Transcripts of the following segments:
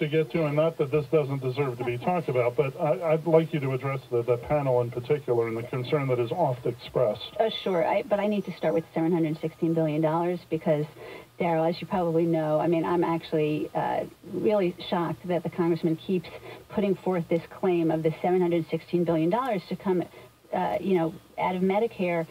to get to, and not that this doesn't deserve to be talked about, but I'd like you to address the panel in particular and the concern that is oft expressed. Sure, but I need to start with $716 billion because, Darryl, as you probably know, I mean, I'm actually really shocked that the congressman keeps putting forth this claim of the $716 billion to come out of Medicare.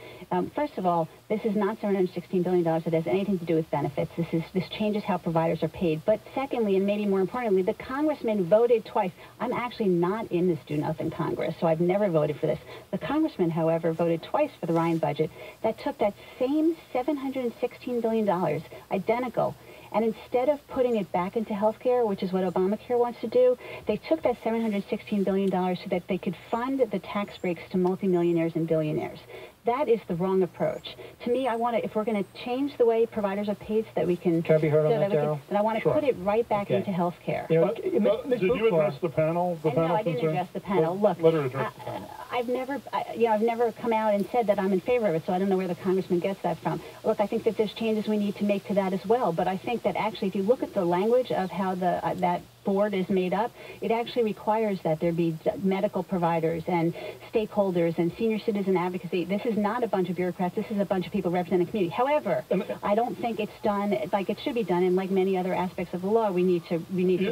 First of all, this is not $716 billion that has anything to do with benefits. This changes how providers are paid. But secondly, and maybe more importantly, the congressman voted twice. I'm actually not in this Do-Nothing Congress, so I've never voted for this. The congressman, however, voted twice for the Ryan budget that took that same $716 billion, identical, and instead of putting it back into health care, which is what Obamacare wants to do, they took that $716 billion so that they could fund the tax breaks to multimillionaires and billionaires. That is the wrong approach. To me, I want to, if we're going to change the way providers are paid so that we can... Can I be heard on that, Darryl? Then I want to put it right back into health care. You know, did you address the panel? No, I didn't address the panel. Look, let her address the panel. I've never come out and said that I'm in favor of it, so I don't know where the congressman gets that from. Look, I think that there's changes we need to make to that as well, but I think that actually, if you look at the language of how that board is made up, it actually requires that there be medical providers and stakeholders and senior citizen advocacy. This is not a bunch of bureaucrats. This is a bunch of people representing the community. However, I don't think it's done like it should be done, and like many other aspects of the law, we need to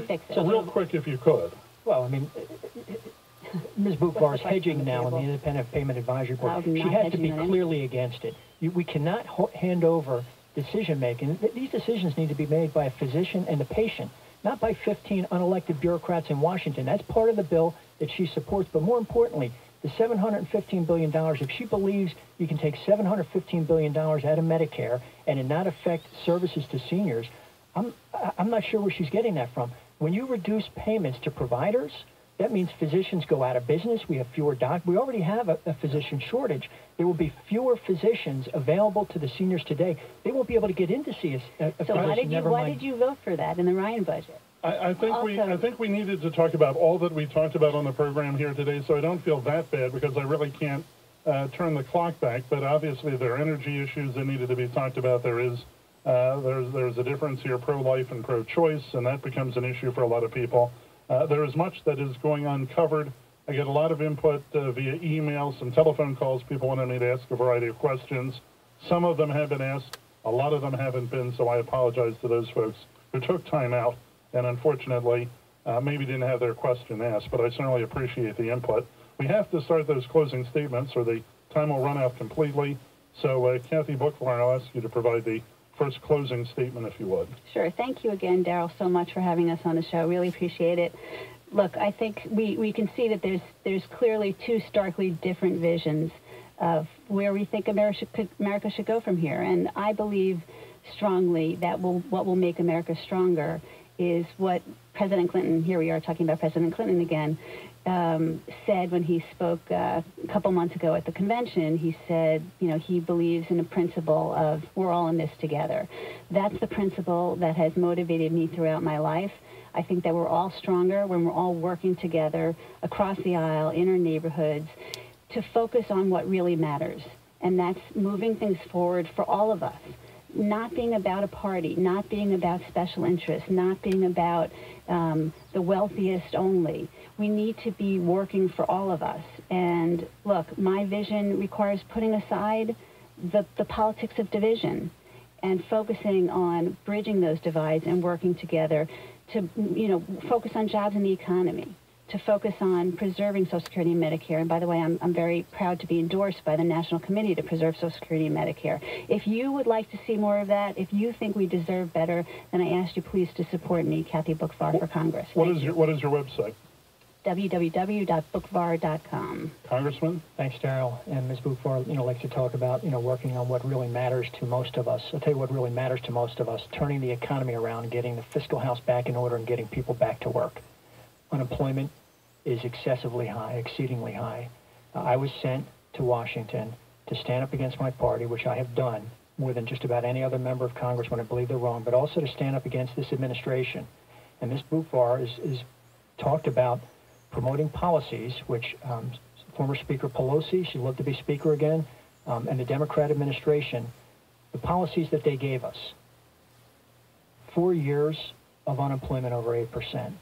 fix it. So real quick, if you could. Well, I mean, Ms. Boockvar is hedging now on the Independent Payment Advisory Board. She has to be clearly against it. We cannot hand over decision-making. These decisions need to be made by a physician and the patient, not by 15 unelected bureaucrats in Washington. That's part of the bill that she supports. But more importantly, the $715 billion, if she believes you can take $715 billion out of Medicare and it not affect services to seniors, I'm not sure where she's getting that from. When you reduce payments to providers, that means physicians go out of business. We have fewer doctors. We already have a physician shortage. There will be fewer physicians available to the seniors today. They won't be able to get in to see a physician. So why did you vote for that in the Ryan budget? I think we needed to talk about all that we talked about on the program here today, so I don't feel that bad because I really can't turn the clock back. But obviously there are energy issues that needed to be talked about. There's a difference here, pro-life and pro-choice, and that becomes an issue for a lot of people. There is much that is going uncovered. I get a lot of input via email, some telephone calls. People wanted me to ask a variety of questions. Some of them have been asked. A lot of them haven't been, so I apologize to those folks who took time out and unfortunately maybe didn't have their question asked, but I certainly appreciate the input. We have to start those closing statements or the time will run out completely. So Kathy Boockvar, I'll ask you to provide the first closing statement, if you would. Sure. Thank you again, Darryl, so much for having us on the show. Really appreciate it. Look, I think we can see that there's clearly two starkly different visions of where we think America should go from here. And I believe strongly that what will make America stronger is what President Clinton, here we are talking about President Clinton again, said when he spoke a couple months ago at the convention. He said, he believes in a principle of we're all in this together. That's the principle that has motivated me throughout my life. I think that we're all stronger when we're all working together across the aisle, in our neighborhoods, to focus on what really matters. And that's moving things forward for all of us. Not being about a party, not being about special interests, not being about the wealthiest only. We need to be working for all of us. And look, my vision requires putting aside the politics of division and focusing on bridging those divides and working together to, focus on jobs and the economy, to focus on preserving Social Security and Medicare. And by the way, I'm very proud to be endorsed by the National Committee to Preserve Social Security and Medicare. If you would like to see more of that, if you think we deserve better, then I ask you please to support me, Kathy Boockvar, for Congress. What is your website? www.boockvar.com. Congressman? Thanks, Darryl. And Ms. Boockvar, likes to talk about, working on what really matters to most of us. I'll tell you what really matters to most of us, turning the economy around, getting the fiscal house back in order, and getting people back to work. Unemployment is excessively high, exceedingly high. I was sent to Washington to stand up against my party, which I have done more than just about any other member of Congress when I believe they're wrong, but also to stand up against this administration. And Ms. Boockvar is talked about promoting policies, which former Speaker Pelosi, she'd love to be Speaker again, and the Democrat administration, the policies that they gave us. 4 years of unemployment over 8%.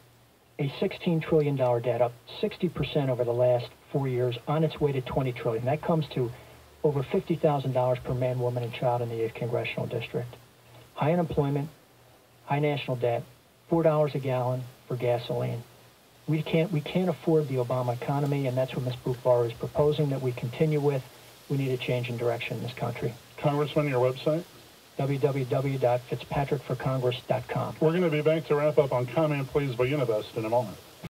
a $16 trillion debt, up 60% over the last 4 years, on its way to $20 trillion. That comes to over $50,000 per man, woman, and child in the 8th congressional district. High unemployment, high national debt, $4 a gallon for gasoline. We can't afford the Obama economy, and that's what Ms. Boockvar is proposing that we continue with. We need a change in direction in this country. Congressman, your website? www.fitzpatrickforcongress.com. We're going to be back to wrap up on Comment Please by Univest in a moment.